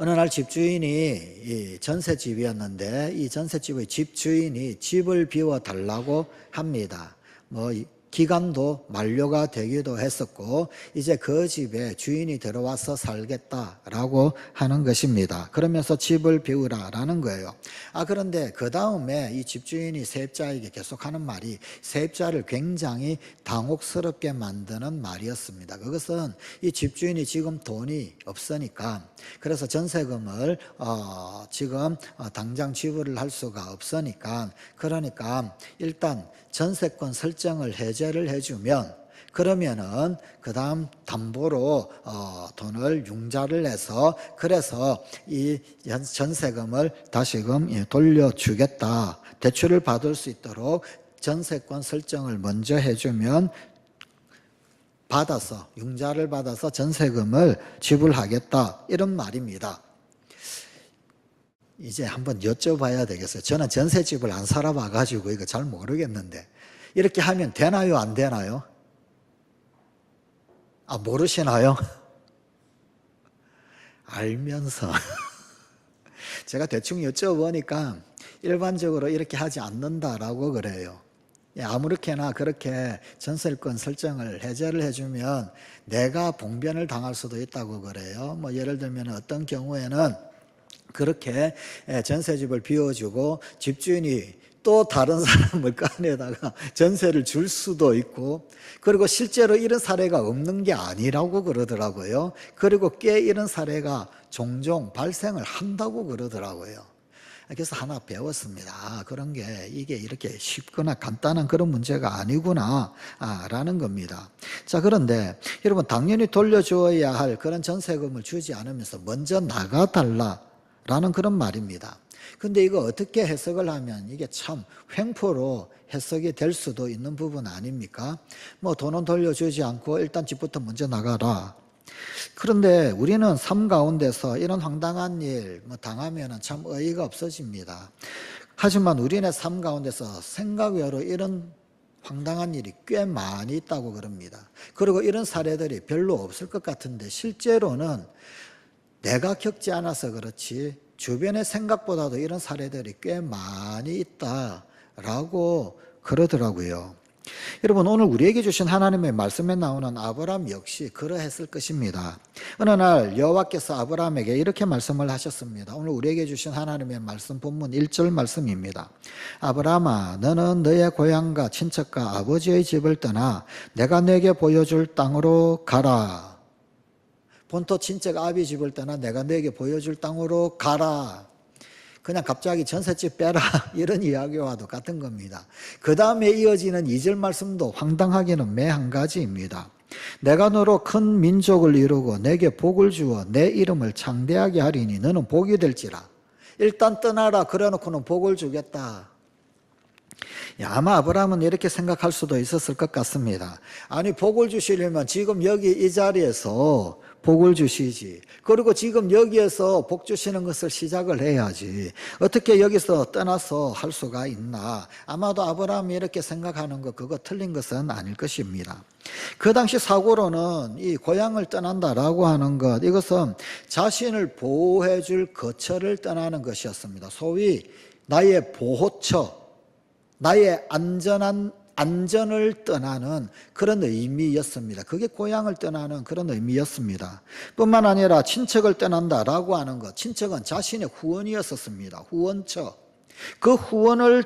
어느 날 집주인이 이 전셋집이었는데 이 전셋집의 집주인이 집을 비워달라고 합니다. 기간도 만료가 되기도 했었고 이제 그 집에 주인이 들어와서 살겠다라고 하는 것입니다. 그러면서 집을 비우라라는 거예요. 그런데 그 다음에 이 집주인이 세입자에게 계속하는 말이 세입자를 굉장히 당혹스럽게 만드는 말이었습니다. 그것은 이 집주인이 지금 돈이 없으니까 그래서 전세금을 지금 당장 지불을 할 수가 없으니까 그러니까 일단 전세권 설정을 해제를 해주면 그러면은 그 다음 담보로 돈을 융자를 해서 그래서 이 전세금을 다시금 돌려주겠다. 대출을 받을 수 있도록 전세권 설정을 먼저 해주면 받아서 융자를 받아서 전세금을 지불하겠다 이런 말입니다. 이제 한번 여쭤봐야 되겠어요. 저는 전셋집을 안 살아봐가지고 이거 잘 모르겠는데 이렇게 하면 되나요? 안 되나요? 모르시나요? 알면서 제가 대충 여쭤보니까 일반적으로 이렇게 하지 않는다라고 그래요. 아무렇게나 그렇게 전세권 설정을 해제를 해주면 내가 봉변을 당할 수도 있다고 그래요. 예를 들면 어떤 경우에는 그렇게 전세집을 비워주고 집주인이 또 다른 사람을 꺼내다가 전세를 줄 수도 있고 그리고 실제로 이런 사례가 없는 게 아니라고 그러더라고요. 그리고 꽤 이런 사례가 종종 발생을 한다고 그러더라고요. 그래서 하나 배웠습니다. 그런 게 이게 이렇게 쉽거나 간단한 그런 문제가 아니구나 라는 겁니다. 자, 그런데 여러분 당연히 돌려줘야 할 그런 전세금을 주지 않으면서 먼저 나가달라 라는 그런 말입니다. 근데 이거 어떻게 해석을 하면 이게 참 횡포로 해석이 될 수도 있는 부분 아닙니까? 돈은 돌려주지 않고 일단 집부터 먼저 나가라. 그런데 우리는 삶 가운데서 이런 황당한 일 당하면 참 어이가 없어집니다. 하지만 우리네 삶 가운데서 생각 외로 이런 황당한 일이 꽤 많이 있다고 그럽니다. 그리고 이런 사례들이 별로 없을 것 같은데 실제로는 내가 겪지 않아서 그렇지 주변의 생각보다도 이런 사례들이 꽤 많이 있다라고 그러더라고요. 여러분 오늘 우리에게 주신 하나님의 말씀에 나오는 아브라함 역시 그러했을 것입니다. 어느 날 여호와께서 아브라함에게 이렇게 말씀을 하셨습니다. 오늘 우리에게 주신 하나님의 말씀 본문 1절 말씀입니다. 아브라함아 너는 너의 고향과 친척과 아버지의 집을 떠나 내가 내게 보여줄 땅으로 가라. 본토 친척 아비 집을 떠나 내가 너에게 보여줄 땅으로 가라. 그냥 갑자기 전셋집 빼라 이런 이야기와도 같은 겁니다. 그 다음에 이어지는 2절 말씀도 황당하기는 매 한 가지입니다. 내가 너로 큰 민족을 이루고 내게 복을 주어 내 이름을 창대하게 하리니 너는 복이 될지라. 일단 떠나라 그래놓고는 복을 주겠다. 아마 아브라함은 이렇게 생각할 수도 있었을 것 같습니다. 아니 복을 주시려면 지금 여기 이 자리에서 복을 주시지. 그리고 지금 여기에서 복 주시는 것을 시작을 해야지. 어떻게 여기서 떠나서 할 수가 있나. 아마도 아브라함이 이렇게 생각하는 것 그거 틀린 것은 아닐 것입니다. 그 당시 사고로는 이 고향을 떠난다라고 하는 것 이것은 자신을 보호해 줄 거처를 떠나는 것이었습니다. 소위 나의 보호처 나의 안전을 떠나는 그런 의미였습니다. 그게 고향을 떠나는 그런 의미였습니다. 뿐만 아니라 친척을 떠난다라고 하는 것, 친척은 자신의 후원이었었습니다. 후원처. 그 후원을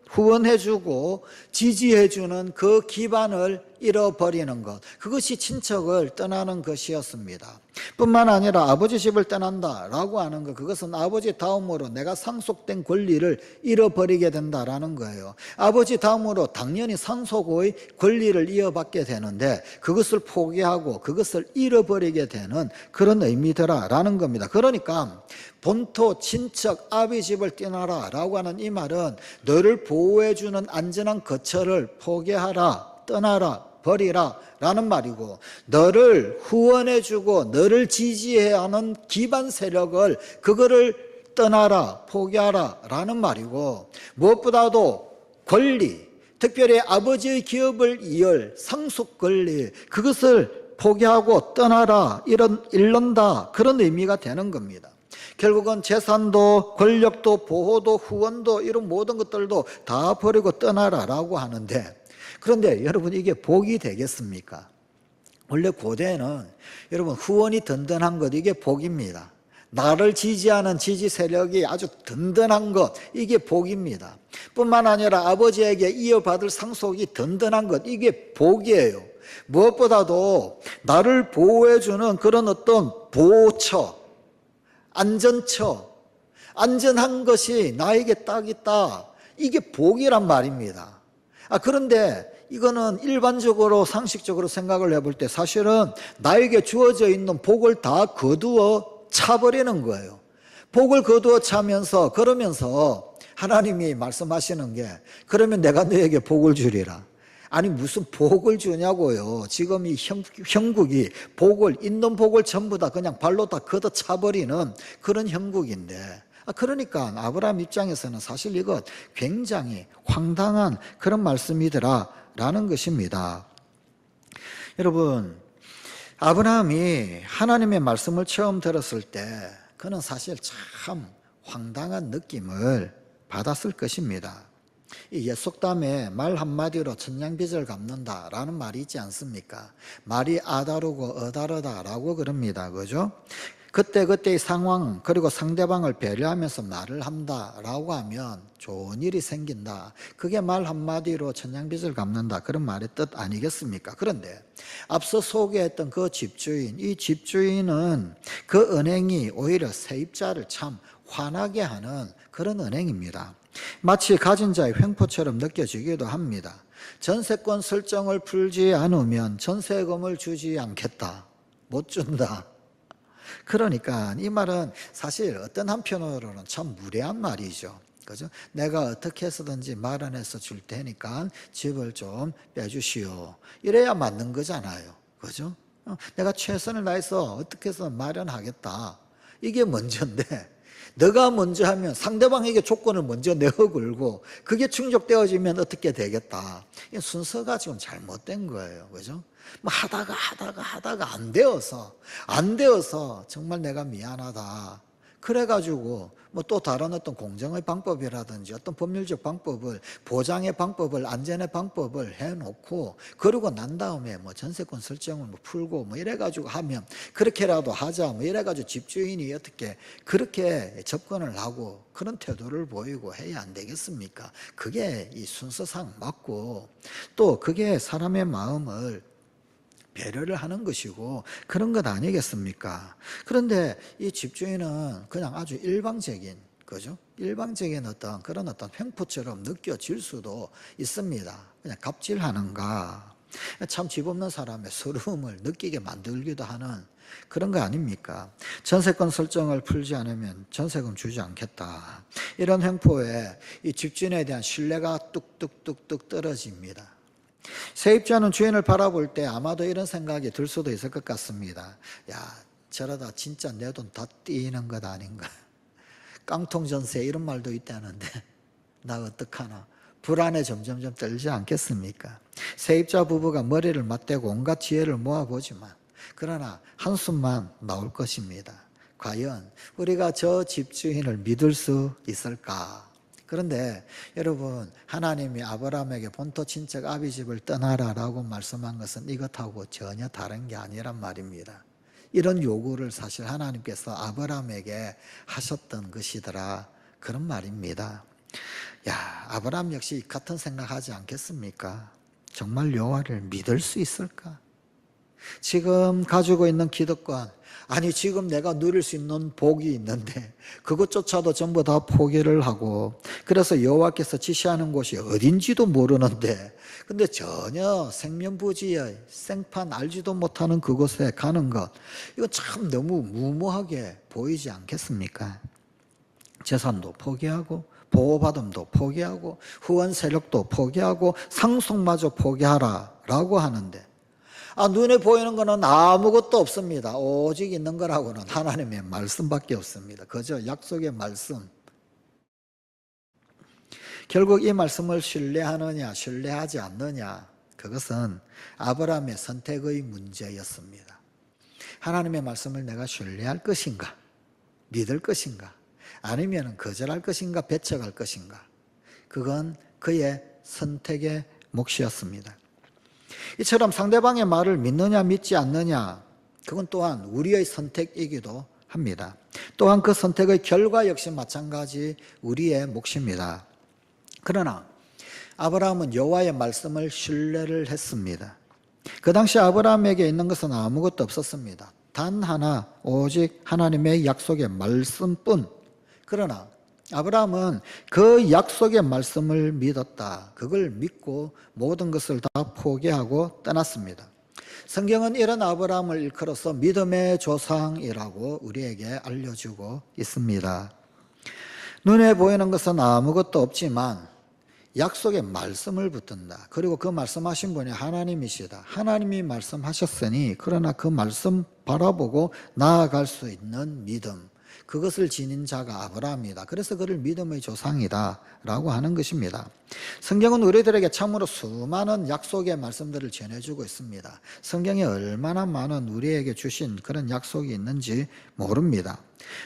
후원해주고 지지해주는 그 기반을 잃어버리는 것, 그것이 친척을 떠나는 것이었습니다. 뿐만 아니라 아버지 집을 떠난다라고 하는 것, 그것은 아버지 다음으로 내가 상속된 권리를 잃어버리게 된다라는 거예요. 아버지 다음으로 당연히 상속의 권리를 이어받게 되는데 그것을 포기하고 그것을 잃어버리게 되는 그런 의미더라라는 겁니다. 그러니까 본토 친척 아비 집을 떠나라 라고 하는 이 말은 너를 보호해주는 안전한 거처를 포기하라, 떠나라, 버리라 라는 말이고 너를 후원해주고 너를 지지해야 하는 기반 세력을 그거를 떠나라, 포기하라 라는 말이고 무엇보다도 권리, 특별히 아버지의 기업을 이을 상속 권리 그것을 포기하고 떠나라, 잃는다 그런 의미가 되는 겁니다. 결국은 재산도 권력도 보호도 후원도 이런 모든 것들도 다 버리고 떠나라라고 하는데, 그런데 여러분 이게 복이 되겠습니까? 원래 고대에는 여러분 후원이 든든한 것, 이게 복입니다. 나를 지지하는 지지 세력이 아주 든든한 것, 이게 복입니다. 뿐만 아니라 아버지에게 이어받을 상속이 든든한 것, 이게 복이에요. 무엇보다도 나를 보호해주는 그런 어떤 보호처, 안전처, 안전한 것이 나에게 딱 있다, 이게 복이란 말입니다. 그런데 이거는 일반적으로 상식적으로 생각을 해볼 때 사실은 나에게 주어져 있는 복을 다 거두어 차버리는 거예요. 복을 거두어 차면서, 그러면서 하나님이 말씀하시는 게, 그러면 내가 너에게 복을 주리라. 아니 무슨 복을 주냐고요. 지금 이 형국이 복을, 있는 복을 전부 다 그냥 발로 다 걷어차버리는 그런 형국인데, 그러니까 아브라함 입장에서는 사실 이것 굉장히 황당한 그런 말씀이더라 라는 것입니다. 여러분, 아브라함이 하나님의 말씀을 처음 들었을 때 그는 사실 참 황당한 느낌을 받았을 것입니다. 이 옛속담에 말 한마디로 천냥빚을 갚는다라는 말이 있지 않습니까? 말이 아다르고 어다르다라고 그럽니다. 그죠? 그때그때의 상황 그리고 상대방을 배려하면서 말을 한다라고 하면 좋은 일이 생긴다. 그게 말 한마디로 천냥빚을 갚는다, 그런 말의 뜻 아니겠습니까? 그런데 앞서 소개했던 그 집주인, 이 집주인은 그 은행이 오히려 세입자를 참 화나게 하는 그런 은행입니다. 마치 가진 자의 횡포처럼 느껴지기도 합니다. 전세권 설정을 풀지 않으면 전세금을 주지 않겠다, 못 준다. 그러니까 이 말은 사실 어떤 한편으로는 참 무례한 말이죠. 그죠? 내가 어떻게 해서든지 마련해서 줄 테니까 집을 좀 빼주시오, 이래야 맞는 거잖아요. 그죠? 내가 최선을 다해서 어떻게 해서 마련하겠다, 이게 먼저인데, 너가 먼저 하면 상대방에게 조건을 먼저 내어 걸고 그게 충족되어지면 어떻게 되겠다. 이 순서가 지금 잘못된 거예요. 그죠? 뭐 하다가 안 되어서 정말 내가 미안하다. 그래가지고 뭐 또 다른 어떤 공정의 방법이라든지 어떤 법률적 방법을, 보장의 방법을, 안전의 방법을 해놓고 그러고 난 다음에 뭐 전세권 설정을 뭐 풀고 뭐 이래가지고 하면, 그렇게라도 하자 뭐 이래가지고 집주인이 어떻게 그렇게 접근을 하고 그런 태도를 보이고 해야 안 되겠습니까? 그게 이 순서상 맞고, 또 그게 사람의 마음을 배려를 하는 것이고 그런 것 아니겠습니까? 그런데 이 집주인은 그냥 아주 일방적인, 그죠? 일방적인 어떤 그런 어떤 횡포처럼 느껴질 수도 있습니다. 그냥 갑질하는가, 참 집 없는 사람의 서러움을 느끼게 만들기도 하는 그런 거 아닙니까? 전세권 설정을 풀지 않으면 전세금 주지 않겠다, 이런 횡포에 이 집주인에 대한 신뢰가 뚝뚝뚝뚝 떨어집니다. 세입자는 주인을 바라볼 때 아마도 이런 생각이 들 수도 있을 것 같습니다. 야, 저러다 진짜 내 돈 다 띄는 것 아닌가? 깡통 전세 이런 말도 있다는데 나 어떡하나? 불안에 점점점 떨지 않겠습니까? 세입자 부부가 머리를 맞대고 온갖 지혜를 모아보지만, 그러나 한숨만 나올 것입니다. 과연 우리가 저 집주인을 믿을 수 있을까? 그런데 여러분, 하나님이 아브라함에게 본토 친척 아비 집을 떠나라라고 말씀한 것은 이것하고 전혀 다른 게 아니란 말입니다. 이런 요구를 사실 하나님께서 아브라함에게 하셨던 것이더라, 그런 말입니다. 야, 아브라함 역시 같은 생각하지 않겠습니까? 정말 여호와를 믿을 수 있을까? 지금 가지고 있는 기득권, 아니 지금 내가 누릴 수 있는 복이 있는데 그것조차도 전부 다 포기를 하고, 그래서 여호와께서 지시하는 곳이 어딘지도 모르는데 근데 전혀 생면부지의 생판 알지도 못하는 그곳에 가는 것, 이거 참 너무 무모하게 보이지 않겠습니까? 재산도 포기하고 보호받음도 포기하고 후원 세력도 포기하고 상속마저 포기하라 라고 하는데, 눈에 보이는 거는 아무것도 없습니다. 오직 있는 거라고는 하나님의 말씀밖에 없습니다. 그저 약속의 말씀. 결국 이 말씀을 신뢰하느냐 신뢰하지 않느냐, 그것은 아브라함의 선택의 문제였습니다. 하나님의 말씀을 내가 신뢰할 것인가, 믿을 것인가? 아니면 거절할 것인가? 배척할 것인가? 그건 그의 선택의 몫이었습니다. 이처럼 상대방의 말을 믿느냐 믿지 않느냐, 그건 또한 우리의 선택이기도 합니다. 또한 그 선택의 결과 역시 마찬가지 우리의 몫입니다. 그러나 아브라함은 여호와의 말씀을 신뢰를 했습니다. 그 당시 아브라함에게 있는 것은 아무것도 없었습니다. 단 하나, 오직 하나님의 약속의 말씀뿐. 그러나 아브라함은 그 약속의 말씀을 믿었다. 그걸 믿고 모든 것을 다 포기하고 떠났습니다. 성경은 이런 아브라함을 일컬어서 믿음의 조상이라고 우리에게 알려주고 있습니다. 눈에 보이는 것은 아무것도 없지만 약속의 말씀을 붙든다. 그리고 그 말씀하신 분이 하나님이시다. 하나님이 말씀하셨으니 그러나 그 말씀 바라보고 나아갈 수 있는 믿음, 그것을 지닌 자가 아브라함이다. 그래서 그를 믿음의 조상이다 라고 하는 것입니다. 성경은 우리들에게 참으로 수많은 약속의 말씀들을 전해주고 있습니다. 성경에 얼마나 많은 우리에게 주신 그런 약속이 있는지 모릅니다.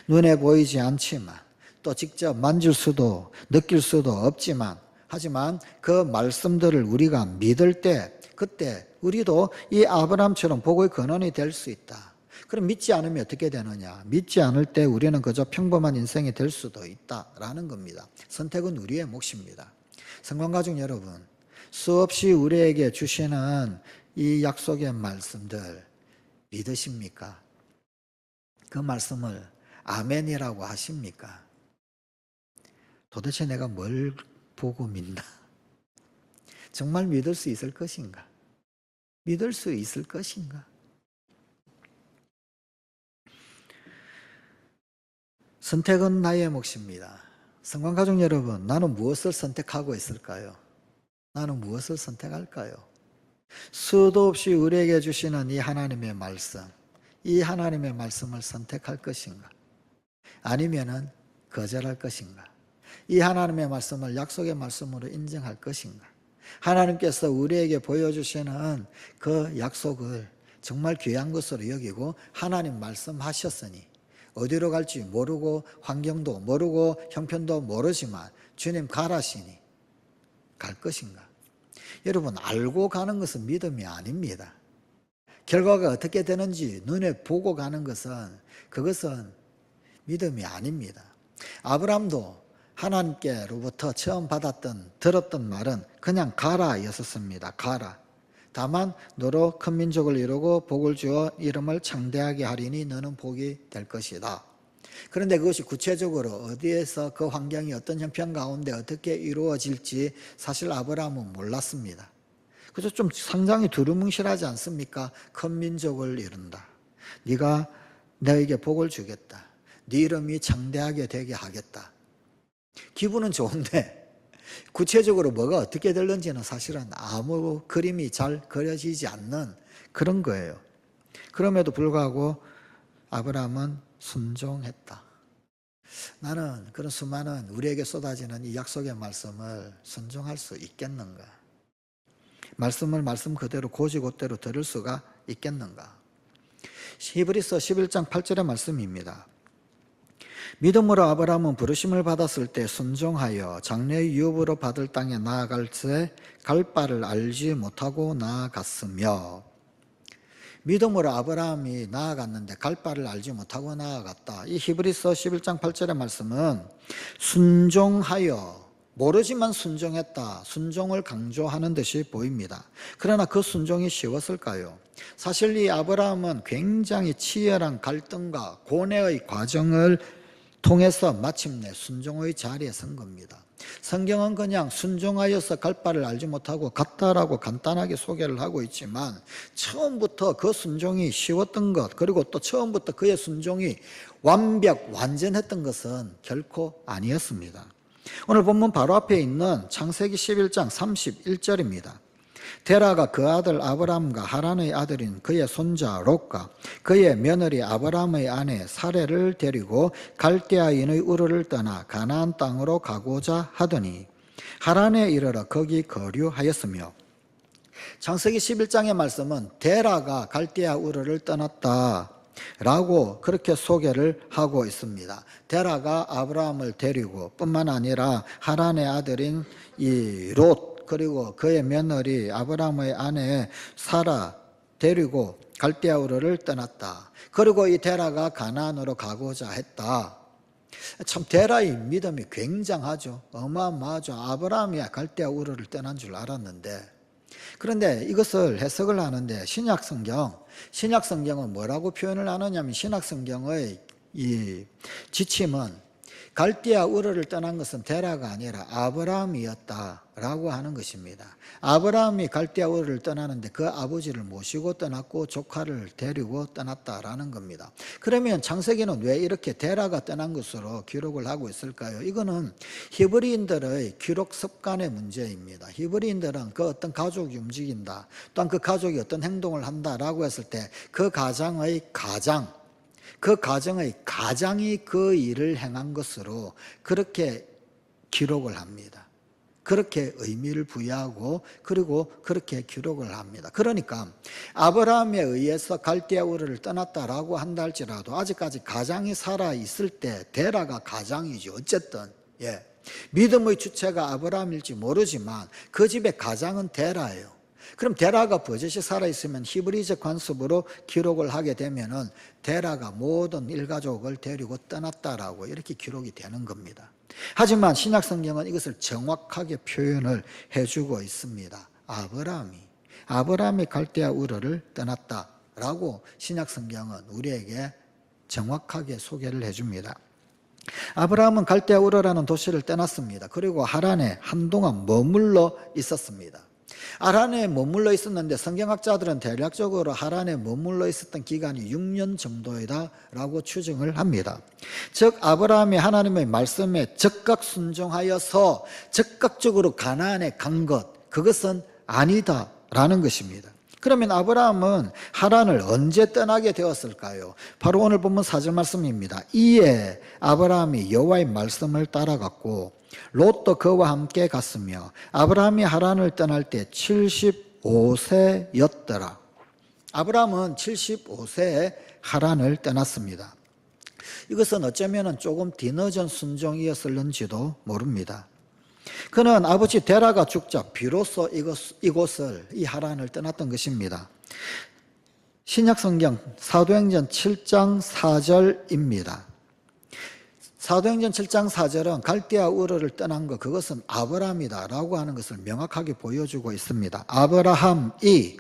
눈에 보이지 않지만 또 직접 만질 수도 느낄 수도 없지만, 하지만 그 말씀들을 우리가 믿을 때 그때 우리도 이 아브라함처럼 복의 근원이 될 수 있다. 그럼 믿지 않으면 어떻게 되느냐? 믿지 않을 때 우리는 그저 평범한 인생이 될 수도 있다라는 겁니다. 선택은 우리의 몫입니다. 성관가족 여러분, 수없이 우리에게 주시는 이 약속의 말씀들 믿으십니까? 그 말씀을 아멘이라고 하십니까? 도대체 내가 뭘 보고 믿나? 정말 믿을 수 있을 것인가? 믿을 수 있을 것인가? 선택은 나의 몫입니다. 성관가족 여러분, 나는 무엇을 선택하고 있을까요? 나는 무엇을 선택할까요? 수도 없이 우리에게 주시는 이 하나님의 말씀, 이 하나님의 말씀을 선택할 것인가? 아니면은 거절할 것인가? 이 하나님의 말씀을 약속의 말씀으로 인정할 것인가? 하나님께서 우리에게 보여주시는 그 약속을 정말 귀한 것으로 여기고 하나님 말씀하셨으니 어디로 갈지 모르고 환경도 모르고 형편도 모르지만 주님 가라시니 갈 것인가? 여러분, 알고 가는 것은 믿음이 아닙니다. 결과가 어떻게 되는지 눈에 보고 가는 것은 그것은 믿음이 아닙니다. 아브라함도 하나님께로부터 처음 들었던 말은 그냥 가라였었습니다. 가라. 다만 너로 큰 민족을 이루고 복을 주어 이름을 창대하게 하리니 너는 복이 될 것이다. 그런데 그것이 구체적으로 어디에서 그 환경이 어떤 형편 가운데 어떻게 이루어질지 사실 아브라함은 몰랐습니다. 그래서 좀 상당히 두루뭉실하지 않습니까? 큰 민족을 이룬다. 네가 너에게 복을 주겠다. 네 이름이 창대하게 되게 하겠다. 기분은 좋은데 구체적으로 뭐가 어떻게 될는지는 사실은 아무 그림이 잘 그려지지 않는 그런 거예요. 그럼에도 불구하고 아브라함은 순종했다. 나는 그런 수많은 우리에게 쏟아지는 이 약속의 말씀을 순종할 수 있겠는가? 말씀을 말씀 그대로 곧이곧대로 들을 수가 있겠는가? 히브리서 11장 8절의 말씀입니다. 믿음으로 아브라함은 부르심을 받았을 때 순종하여 장래의 유업으로 받을 땅에 나아갈 때 갈 바를 알지 못하고 나아갔으며, 믿음으로 아브라함이 나아갔는데 갈 바를 알지 못하고 나아갔다. 이 히브리서 11장 8절의 말씀은 순종하여, 모르지만 순종했다, 순종을 강조하는 듯이 보입니다. 그러나 그 순종이 쉬웠을까요? 사실 이 아브라함은 굉장히 치열한 갈등과 고뇌의 과정을 통해서 마침내 순종의 자리에 선 겁니다. 성경은 그냥 순종하여서 갈 바를 알지 못하고 갔다라고 간단하게 소개를 하고 있지만, 처음부터 그 순종이 쉬웠던 것, 그리고 또 처음부터 그의 순종이 완전했던 것은 결코 아니었습니다. 오늘 본문 바로 앞에 있는 창세기 11장 31절입니다. 데라가 그 아들 아브람과 하란의 아들인 그의 손자 롯과 그의 며느리 아브람의 아내 사레를 데리고 갈대아인의 우르를 떠나 가나안 땅으로 가고자 하더니 하란에 이르러 거기 거류하였으며, 창세기 11장의 말씀은 데라가 갈대아 우르를 떠났다, 라고 그렇게 소개를 하고 있습니다. 데라가 아브라함을 데리고 뿐만 아니라 하란의 아들인 이 롯 그리고 그의 며느리 아브라함의 아내 사라 데리고 갈대아 우르를 떠났다. 그리고 이 데라가 가나안으로 가고자 했다. 참 데라의 믿음이 굉장하죠. 어마어마하죠. 아브라함이 갈대아 우르를 떠난 줄 알았는데, 그런데 이것을 해석을 하는데 신약성경은 뭐라고 표현을 하느냐면, 신약성경의 이 지침은 갈대아 우르를 떠난 것은 데라가 아니라 아브라함이었다라고 하는 것입니다. 아브라함이 갈대아 우르를 떠나는데 그 아버지를 모시고 떠났고 조카를 데리고 떠났다라는 겁니다. 그러면 창세기는 왜 이렇게 데라가 떠난 것으로 기록을 하고 있을까요? 이거는 히브리인들의 기록 습관의 문제입니다. 히브리인들은 그 어떤 가족이 움직인다, 또한 그 가족이 어떤 행동을 한다라고 했을 때 그 가장이 그 일을 행한 것으로 그렇게 기록을 합니다. 그렇게 의미를 부여하고 그리고 그렇게 기록을 합니다. 그러니까 아브라함에 의해서 갈대아 우르를 떠났다라고 한다 할지라도 아직까지 가장이 살아 있을 때 데라가 가장이죠. 어쨌든 믿음의 주체가 아브라함일지 모르지만 그 집의 가장은 데라예요. 그럼 데라가 버젓이 살아있으면 히브리적 관습으로 기록을 하게 되면은 데라가 모든 일가족을 데리고 떠났다라고 이렇게 기록이 되는 겁니다. 하지만 신약성경은 이것을 정확하게 표현을 해주고 있습니다. 아브라함이 갈대아 우르를 떠났다라고 신약성경은 우리에게 정확하게 소개를 해줍니다. 아브라함은 갈대아 우르라는 도시를 떠났습니다. 그리고 하란에 한동안 머물러 있었습니다. 하란에 머물러 있었는데 성경학자들은 대략적으로 하란에 머물러 있었던 기간이 6년 정도이다라고 추정을 합니다. 즉 아브라함이 하나님의 말씀에 적극 순종하여서 적극적으로 가나안에 간 것, 그것은 아니다라는 것입니다. 그러면 아브라함은 하란을 언제 떠나게 되었을까요? 바로 오늘 본문 4절 말씀입니다. 이에 아브라함이 여호와의 말씀을 따라갔고 롯도 그와 함께 갔으며 아브라함이 하란을 떠날 때 75세였더라. 아브라함은 75세에 하란을 떠났습니다. 이것은 어쩌면 조금 뒤늦은 순종이었을는지도 모릅니다. 그는 아버지 데라가 죽자 비로소 이 하란을 떠났던 것입니다. 신약성경 사도행전 7장 4절입니다. 사도행전 7장 4절은 갈대아 우르를 떠난 것, 그것은 아브라함이다라고 하는 것을 명확하게 보여주고 있습니다. 아브라함이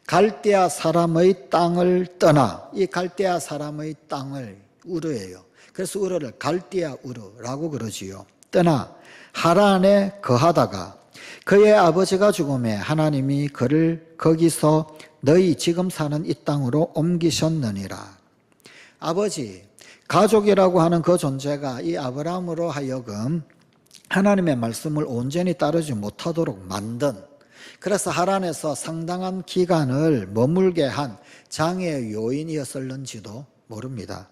갈대아 사람의 땅을 떠나, 이 갈대아 사람의 땅을 우르예요. 그래서 우르를 갈대아 우르라고 그러지요. 떠나 하란에 거하다가 그의 아버지가 죽음에 하나님이 그를 거기서 너희 지금 사는 이 땅으로 옮기셨느니라. 아버지, 가족이라고 하는 그 존재가 이 아브라함으로 하여금 하나님의 말씀을 온전히 따르지 못하도록 만든, 그래서 하란에서 상당한 기간을 머물게 한 장애의 요인이었을는지도 모릅니다.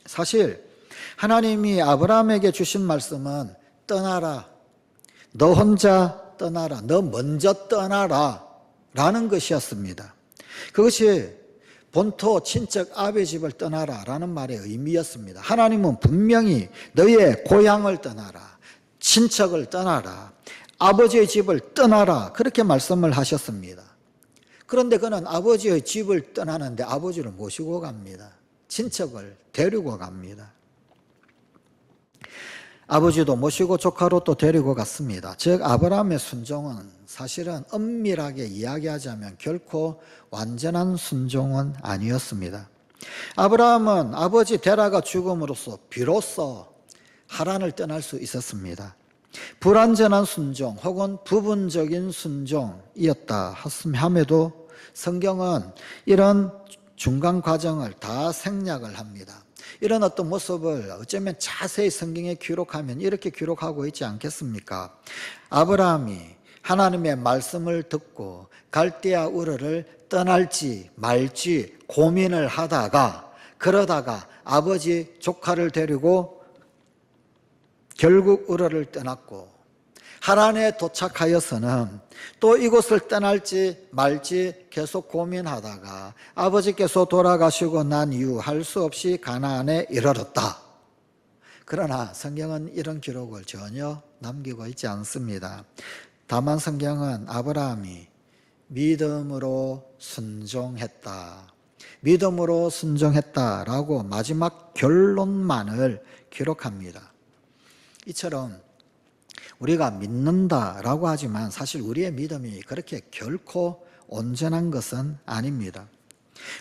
사실 하나님이 아브라함에게 주신 말씀은 떠나라, 너 혼자 떠나라, 너 먼저 떠나라 라는 것이었습니다. 그것이 본토 친척 아베 집을 떠나라 라는 말의 의미였습니다. 하나님은 분명히 너의 고향을 떠나라, 친척을 떠나라, 아버지의 집을 떠나라 그렇게 말씀을 하셨습니다. 그런데 그는 아버지의 집을 떠나는데 아버지를 모시고 갑니다. 친척을 데리고 갑니다. 아버지도 모시고 조카로 또 데리고 갔습니다. 즉 아브라함의 순종은 사실은 엄밀하게 이야기하자면 결코 완전한 순종은 아니었습니다. 아브라함은 아버지 데라가 죽음으로써 비로소 하란을 떠날 수 있었습니다. 불완전한 순종 혹은 부분적인 순종이었다 함에도 성경은 이런 중간 과정을 다 생략을 합니다. 이런 어떤 모습을 어쩌면 자세히 성경에 기록하면 이렇게 기록하고 있지 않겠습니까? 아브라함이 하나님의 말씀을 듣고 갈대아 우르를 떠날지 말지 고민을 하다가 그러다가 아버지 조카를 데리고 결국 우르를 떠났고 하란에 도착하여서는 또 이곳을 떠날지 말지 계속 고민하다가 아버지께서 돌아가시고 난 이후 할 수 없이 가나안에 이르렀다. 그러나 성경은 이런 기록을 전혀 남기고 있지 않습니다. 다만 성경은 아브라함이 믿음으로 순종했다. 믿음으로 순종했다라고 마지막 결론만을 기록합니다. 이처럼 우리가 믿는다라고 하지만 사실 우리의 믿음이 그렇게 결코 온전한 것은 아닙니다.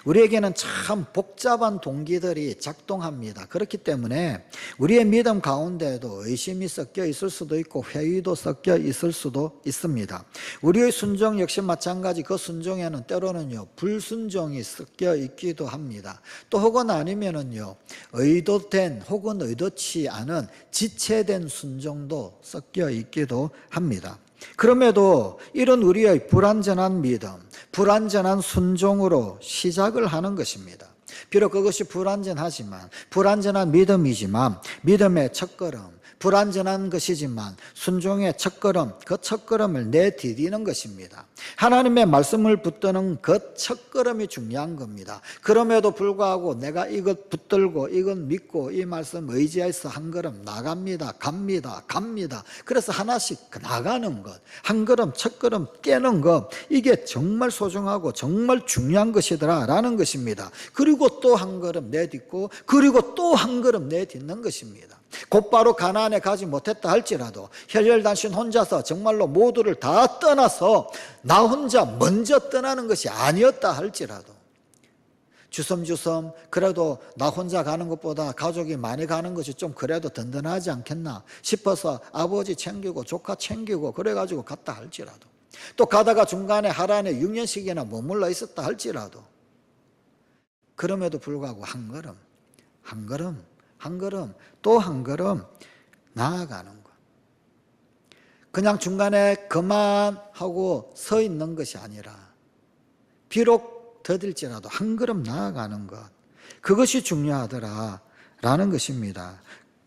우리에게는 참 복잡한 동기들이 작동합니다. 그렇기 때문에 우리의 믿음 가운데에도 의심이 섞여 있을 수도 있고 회의도 섞여 있을 수도 있습니다. 우리의 순종 역시 마찬가지. 그 순종에는 때로는요 불순종이 섞여 있기도 합니다. 또 혹은 아니면은요 의도된 혹은 의도치 않은 지체된 순종도 섞여 있기도 합니다. 그럼에도 이런 우리의 불완전한 믿음, 불완전한 순종으로 시작을 하는 것입니다. 비록 그것이 불완전하지만, 불완전한 믿음이지만 믿음의 첫걸음, 불완전한 것이지만 순종의 첫걸음, 그 첫걸음을 내디디는 것입니다. 하나님의 말씀을 붙드는 그 첫걸음이 중요한 겁니다. 그럼에도 불구하고 내가 이것 붙들고 이것 믿고 이 말씀 의지해서 한 걸음 나갑니다. 갑니다. 그래서 하나씩 나가는 것, 한 걸음 첫걸음 깨는 것, 이게 정말 소중하고 정말 중요한 것이더라라는 것입니다. 그리고 또 한 걸음 내딛고 그리고 또 한 걸음 내딛는 것입니다. 곧바로 가나안에 가지 못했다 할지라도 혈혈단신 혼자서 정말로 모두를 다 떠나서 나 혼자 먼저 떠나는 것이 아니었다 할지라도 주섬주섬 그래도 나 혼자 가는 것보다 가족이 많이 가는 것이 좀 그래도 든든하지 않겠나 싶어서 아버지 챙기고 조카 챙기고 그래가지고 갔다 할지라도 또 가다가 중간에 하란에 6년씩이나 머물러 있었다 할지라도 그럼에도 불구하고 한 걸음 또 한 걸음 나아가는 것. 그냥 중간에 그만하고 서 있는 것이 아니라 비록 더딜지라도 한 걸음 나아가는 것. 그것이 중요하더라라는 것입니다.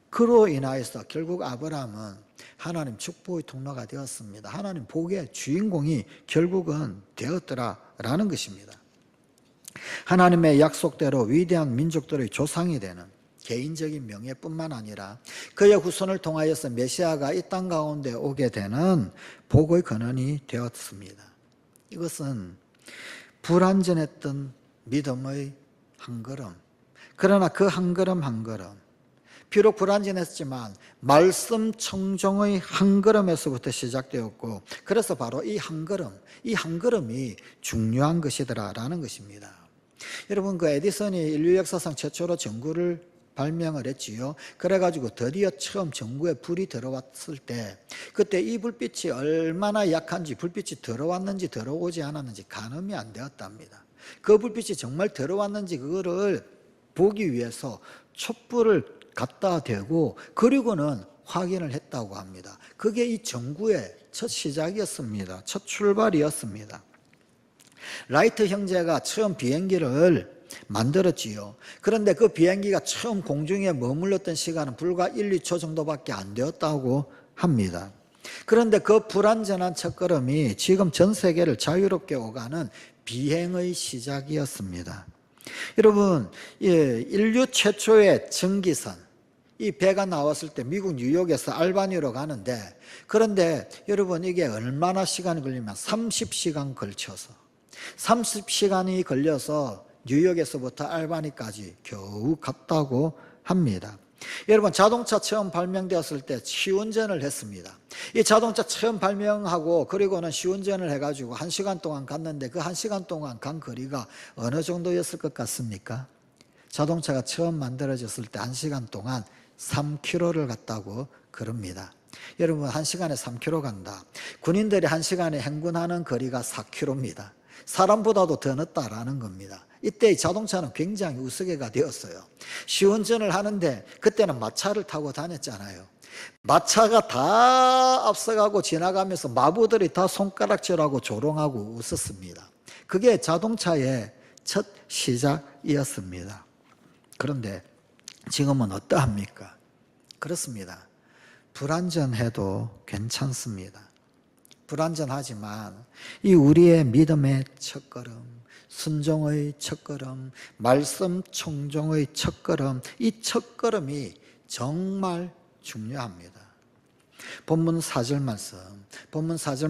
그로 인하여서 결국 아브라함은 하나님 축복의 통로가 되었습니다. 하나님 복의 주인공이 결국은 되었더라라는 것입니다. 하나님의 약속대로 위대한 민족들의 조상이 되는 개인적인 명예뿐만 아니라 그의 후손을 통하여서 메시아가 이 땅 가운데 오게 되는 복의 근원이 되었습니다. 이것은 불완전했던 믿음의 한 걸음, 그러나 그 한 걸음 한 걸음 비록 불완전했지만 말씀 청종의 한 걸음에서부터 시작되었고 그래서 바로 이 한 걸음이 중요한 것이더라라는 것입니다. 여러분 그 에디슨이 인류 역사상 최초로 전구를 발명을 했지요. 그래가지고 드디어 처음 전구에 불이 들어왔을 때 그때 이 불빛이 얼마나 약한지 불빛이 들어왔는지 들어오지 않았는지 가늠이 안 되었답니다. 그 불빛이 정말 들어왔는지 그거를 보기 위해서 촛불을 갖다 대고 그리고는 확인을 했다고 합니다. 그게 이 전구의 첫 시작이었습니다. 첫 출발이었습니다. 라이트 형제가 처음 비행기를 만들었지요. 그런데 그 비행기가 처음 공중에 머물렀던 시간은 불과 1, 2초 정도밖에 안 되었다고 합니다. 그런데 그 불완전한 첫걸음이 지금 전 세계를 자유롭게 오가는 비행의 시작이었습니다. 여러분, 인류 최초의 전기선, 이 배가 나왔을 때 미국 뉴욕에서 알바니로 가는데 그런데 여러분 이게 얼마나 시간이 걸리면 30시간 걸쳐서 30시간이 걸려서 뉴욕에서부터 알바니까지 겨우 갔다고 합니다. 여러분 자동차 처음 발명되었을 때 시운전을 했습니다. 이 자동차 처음 발명하고 그리고는 시운전을 해가지고 1시간 동안 갔는데 그 1시간 동안 간 거리가 어느 정도였을 것 같습니까? 자동차가 처음 만들어졌을 때 1시간 동안 3km를 갔다고 그럽니다. 여러분 1시간에 3km 간다. 군인들이 1시간에 행군하는 거리가 4km입니다. 사람보다도 더 늦다라는 겁니다. 이때 이 자동차는 굉장히 우스개가 되었어요. 시운전을 하는데 그때는 마차를 타고 다녔잖아요. 마차가 다 앞서가고 지나가면서 마부들이 다 손가락질하고 조롱하고 웃었습니다. 그게 자동차의 첫 시작이었습니다. 그런데 지금은 어떠합니까? 그렇습니다. 불완전해도 괜찮습니다. 불완전하지만 이 우리의 믿음의 첫걸음, 순종의 첫걸음, 말씀 청종의 첫걸음, 이 첫걸음이 정말 중요합니다. 본문 4절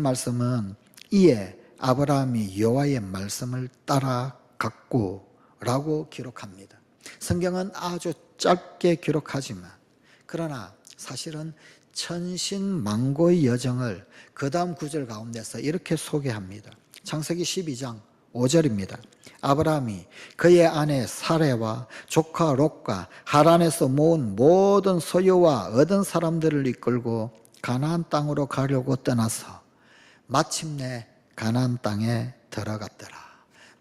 말씀은 이에 아브라함이 여호와의 말씀을 따라갔고 라고 기록합니다. 성경은 아주 짧게 기록하지만 그러나 사실은 천신만고의 여정을 그 다음 구절 가운데서 이렇게 소개합니다. 창세기 12장 5절입니다. 아브라함이 그의 아내 사레와 조카 롯과 하란에서 모은 모든 소유와 얻은 사람들을 이끌고 가나안 땅으로 가려고 떠나서 마침내 가나안 땅에 들어갔더라.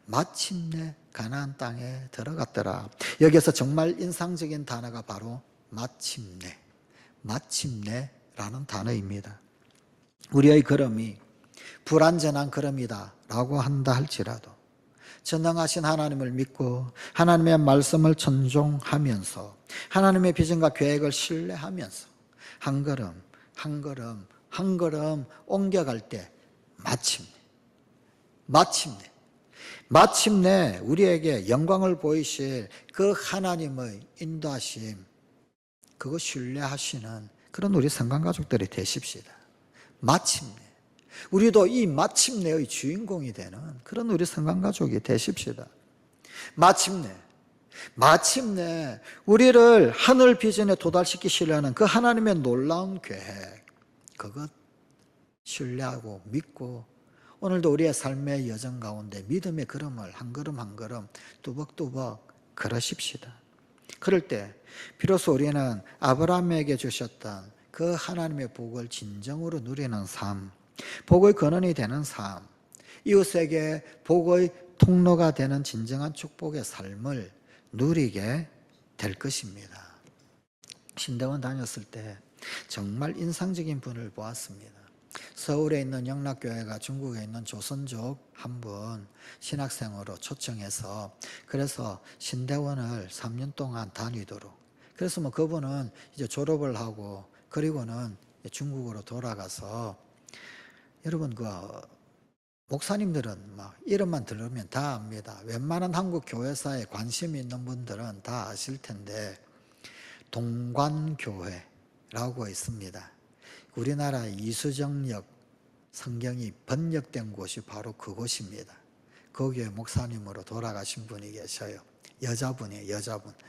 마침내 가나안 땅에 들어갔더라. 여기서 정말 인상적인 단어가 바로 마침내라는 단어입니다. 우리의 걸음이 불완전한 걸음이다 라고 한다 할지라도 전능하신 하나님을 믿고 하나님의 말씀을 존중하면서 하나님의 비전과 계획을 신뢰하면서 한 걸음 한 걸음 한 걸음 옮겨갈 때 마침내 우리에게 영광을 보이실 그 하나님의 인도하심, 그거 신뢰하시는 그런 우리 성간가족들이 되십시다. 마침내 우리도 이 마침내의 주인공이 되는 그런 우리 성간가족이 되십시다. 마침내 우리를 하늘 비전에 도달시키시려는 그 하나님의 놀라운 계획, 그것 신뢰하고 믿고 오늘도 우리의 삶의 여정 가운데 믿음의 걸음을 한 걸음 한 걸음 뚜벅뚜벅 걸으십시다. 그럴 때 비로소 우리는 아브라함에게 주셨던 그 하나님의 복을 진정으로 누리는 삶, 복의 근원이 되는 삶, 이웃에게 복의 통로가 되는 진정한 축복의 삶을 누리게 될 것입니다. 신대원 다녔을 때 정말 인상적인 분을 보았습니다. 서울에 있는 영락교회가 중국에 있는 조선족 한 분 신학생으로 초청해서 그래서 신대원을 3년 동안 다니도록, 그래서 뭐 그분은 이제 졸업을 하고 그리고는 중국으로 돌아가서, 여러분 그 목사님들은 막 이름만 들으면 다 압니다. 웬만한 한국 교회사에 관심이 있는 분들은 다 아실 텐데 동관교회라고 있습니다. 우리나라 이수정역 성경이 번역된 곳이 바로 그곳입니다. 거기에 목사님으로 돌아가신 분이 계셔요. 여자분이에요.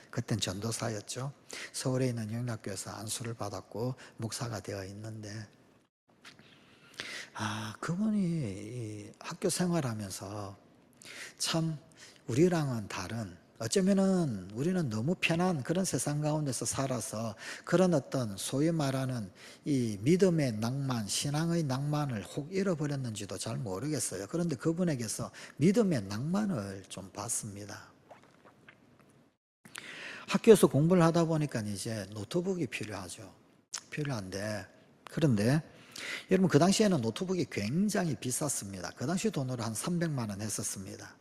그땐 전도사였죠. 서울에 있는 영락교회에서 안수를 받았고 목사가 되어 있는데, 그분이 학교 생활하면서 참 우리랑은 다른, 어쩌면은 우리는 너무 편한 그런 세상 가운데서 살아서 그런 어떤 소위 말하는 이 믿음의 낭만, 신앙의 낭만을 혹 잃어버렸는지도 잘 모르겠어요. 그런데 그분에게서 믿음의 낭만을 좀 봤습니다. 학교에서 공부를 하다 보니까 이제 노트북이 필요한데, 그런데 여러분 그 당시에는 노트북이 굉장히 비쌌습니다. 그 당시 돈으로 한 300만 원 했었습니다.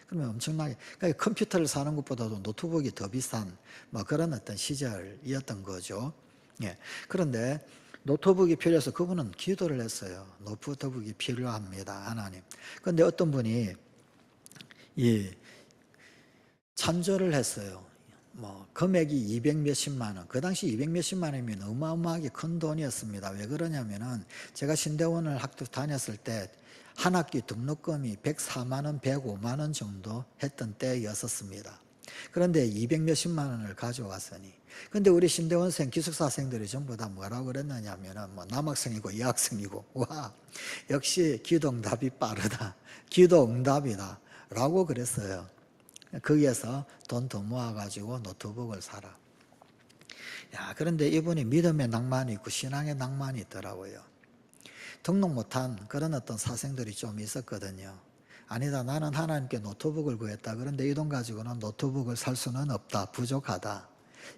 그러면 엄청나게, 그러니까 컴퓨터를 사는 것보다도 노트북이 더 비싼 뭐 그런 어떤 시절이었던 거죠. 그런데 노트북이 필요해서 그분은 기도를 했어요. 노트북이 필요합니다, 하나님. 그런데 어떤 분이 찬조를 했어요. 뭐 금액이 200 몇십만 원. 그 당시 200 몇십만 원이면 어마어마하게 큰 돈이었습니다. 왜 그러냐면은 제가 신대원을 학교 다녔을 때 한 학기 등록금이 104만 원, 105만 원 정도 했던 때였었습니다. 그런데 200 몇십만 원을 가져왔으니, 근데 우리 신대원생 기숙사생들이 전부 다 뭐라고 그랬느냐면은 뭐 남학생이고 여학생이고, 와 역시 기도 응답이 빠르다, 기도 응답이다 라고 그랬어요. 거기에서 돈 더 모아가지고 노트북을 사라. 그런데 이분이 믿음의 낭만이 있고 신앙의 낭만이 있더라고요. 등록 못한 그런 어떤 사생들이 좀 있었거든요. 아니다, 나는 하나님께 노트북을 구했다. 그런데 이 돈 가지고는 노트북을 살 수는 없다. 부족하다.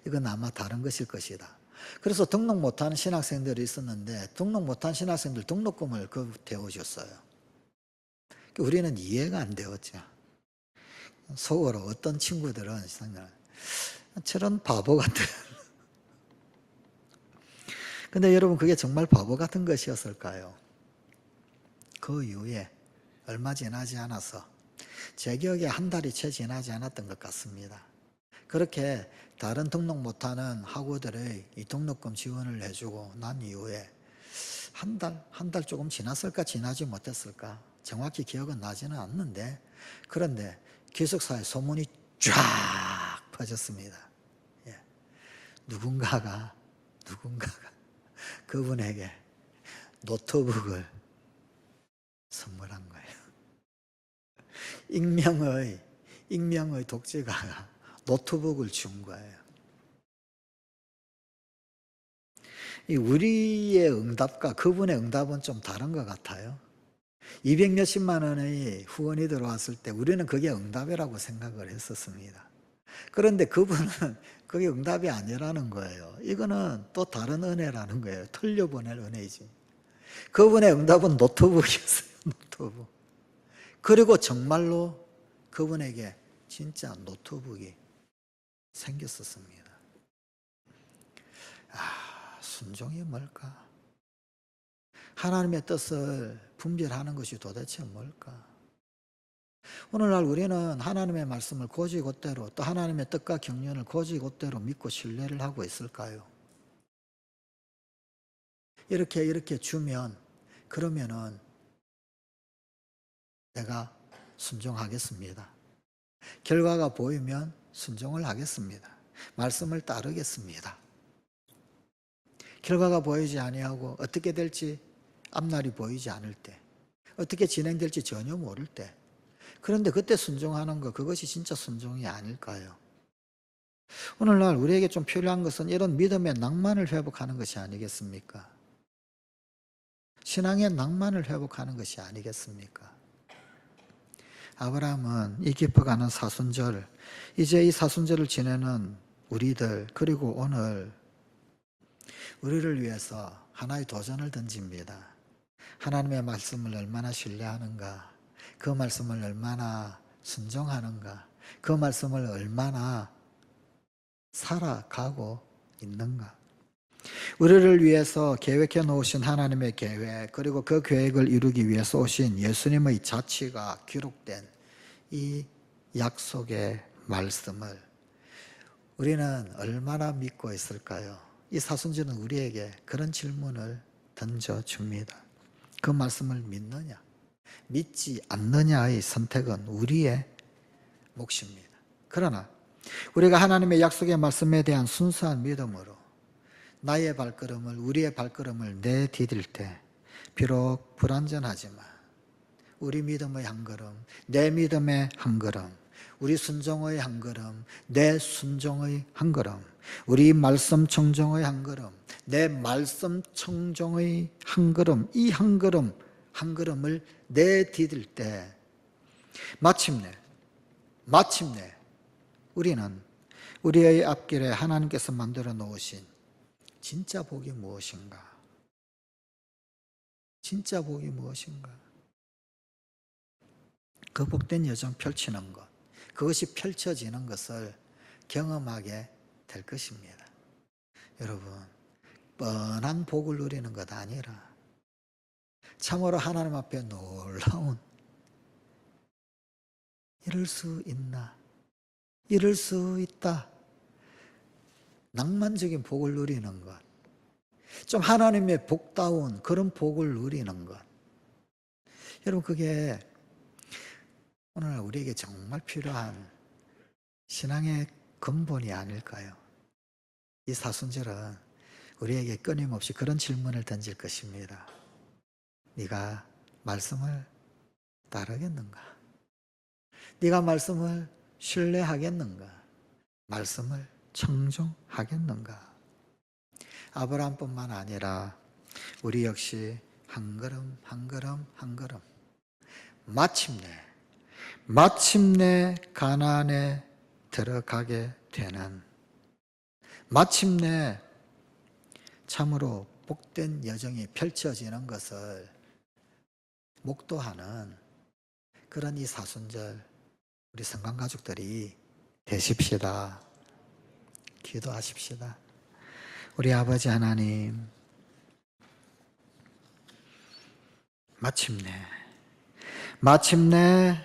이건 아마 다른 것일 것이다. 그래서 등록 못한 신학생들이 있었는데 등록 못한 신학생들 등록금을 태워줬어요. 우리는 이해가 안 되었죠. 속으로 어떤 친구들은 저런 바보 같은 근데 여러분, 그게 정말 바보 같은 것이었을까요? 그 이후에 얼마 지나지 않아서, 제 기억에 한 달이 채 지나지 않았던 것 같습니다. 그렇게 다른 등록 못하는 학우들의 이 등록금 지원을 해주고 난 이후에 한 달 조금 지났을까 지나지 못했을까 정확히 기억은 나지는 않는데, 그런데 기숙사에 소문이 쫙 퍼졌습니다. 예. 누군가가 그분에게 노트북을 선물한 거예요. 익명의 독재가가 노트북을 준 거예요. 이 우리의 응답과 그분의 응답은 좀 다른 것 같아요. 200 몇십만 원의 후원이 들어왔을 때 우리는 그게 응답이라고 생각을 했었습니다. 그런데 그분은 그게 응답이 아니라는 거예요. 이거는 또 다른 은혜라는 거예요. 틀려보낼 은혜이지. 그분의 응답은 노트북이었어요. 노트북. 그리고 정말로 그분에게 진짜 노트북이 생겼었습니다. 순종이 뭘까? 하나님의 뜻을 분별하는 것이 도대체 뭘까? 오늘날 우리는 하나님의 말씀을 곧이곧대로, 또 하나님의 뜻과 경륜을 곧이곧대로 믿고 신뢰를 하고 있을까요? 이렇게 주면, 그러면은 내가 순종하겠습니다. 결과가 보이면 순종을 하겠습니다. 말씀을 따르겠습니다. 결과가 보이지 아니하고 어떻게 될지 앞날이 보이지 않을 때, 어떻게 진행될지 전혀 모를 때, 그런데 그때 순종하는 것, 그것이 진짜 순종이 아닐까요? 오늘날 우리에게 좀 필요한 것은 이런 믿음의 낭만을 회복하는 것이 아니겠습니까? 신앙의 낭만을 회복하는 것이 아니겠습니까? 아브라함은 이 깊어가는 사순절, 이제 이 사순절을 지내는 우리들, 그리고 오늘 우리를 위해서 하나의 도전을 던집니다. 하나님의 말씀을 얼마나 신뢰하는가, 그 말씀을 얼마나 순종하는가, 그 말씀을 얼마나 살아가고 있는가. 우리를 위해서 계획해 놓으신 하나님의 계획, 그리고 그 계획을 이루기 위해서 오신 예수님의 자치가 기록된 이 약속의 말씀을 우리는 얼마나 믿고 있을까요? 이 사순절은 우리에게 그런 질문을 던져줍니다. 그 말씀을 믿느냐, 믿지 않느냐의 선택은 우리의 몫입니다. 그러나 우리가 하나님의 약속의 말씀에 대한 순수한 믿음으로 나의 발걸음을, 우리의 발걸음을 내디딜 때 비록 불완전하지만 우리 믿음의 한 걸음, 내 믿음의 한 걸음, 우리 순종의 한 걸음, 내 순종의 한 걸음, 우리 말씀 청정의 한 걸음, 내 말씀 청정의 한 걸음, 이 한 걸음 한 걸음을 내디딜 때 마침내 우리는 우리의 앞길에 하나님께서 만들어 놓으신 진짜 복이 무엇인가? 진짜 복이 무엇인가? 그 복된 여정 펼치는 것, 그것이 펼쳐지는 것을 경험하게 될 것입니다. 여러분, 뻔한 복을 누리는 것 아니라 참으로 하나님 앞에 놀라운, 이럴 수 있나? 이럴 수 있다. 낭만적인 복을 누리는 것, 좀 하나님의 복다운 그런 복을 누리는 것. 여러분, 그게 오늘 우리에게 정말 필요한 신앙의 근본이 아닐까요? 이 사순절은 우리에게 끊임없이 그런 질문을 던질 것입니다. 네가 말씀을 따르겠는가? 네가 말씀을 신뢰하겠는가? 말씀을 청종하겠는가? 아브라함뿐만 아니라 우리 역시 한 걸음 한 걸음 한 걸음 마침내 가나안에 들어가게 되는, 마침내 참으로 복된 여정이 펼쳐지는 것을 목도하는 그런 이 사순절, 우리 성강 가족들이 되십시다. 기도하십시다. 우리 아버지 하나님, 마침내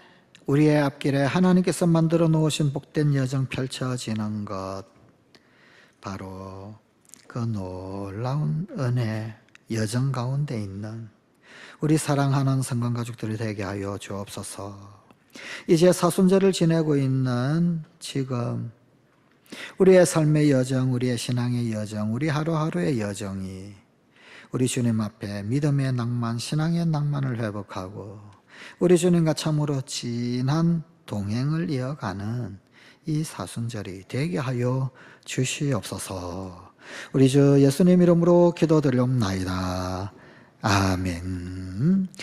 우리의 앞길에 하나님께서 만들어 놓으신 복된 여정 펼쳐지는 것, 바로 그 놀라운 은혜 여정 가운데 있는 우리 사랑하는 성관 가족들이 되게 하여 주옵소서. 이제 사순절을 지내고 있는 지금 우리의 삶의 여정, 우리의 신앙의 여정, 우리 하루하루의 여정이 우리 주님 앞에 믿음의 낭만, 신앙의 낭만을 회복하고 우리 주님과 참으로 진한 동행을 이어가는 이 사순절이 되게 하여 주시옵소서. 우리 주 예수님 이름으로 기도드리옵나이다. 아멘.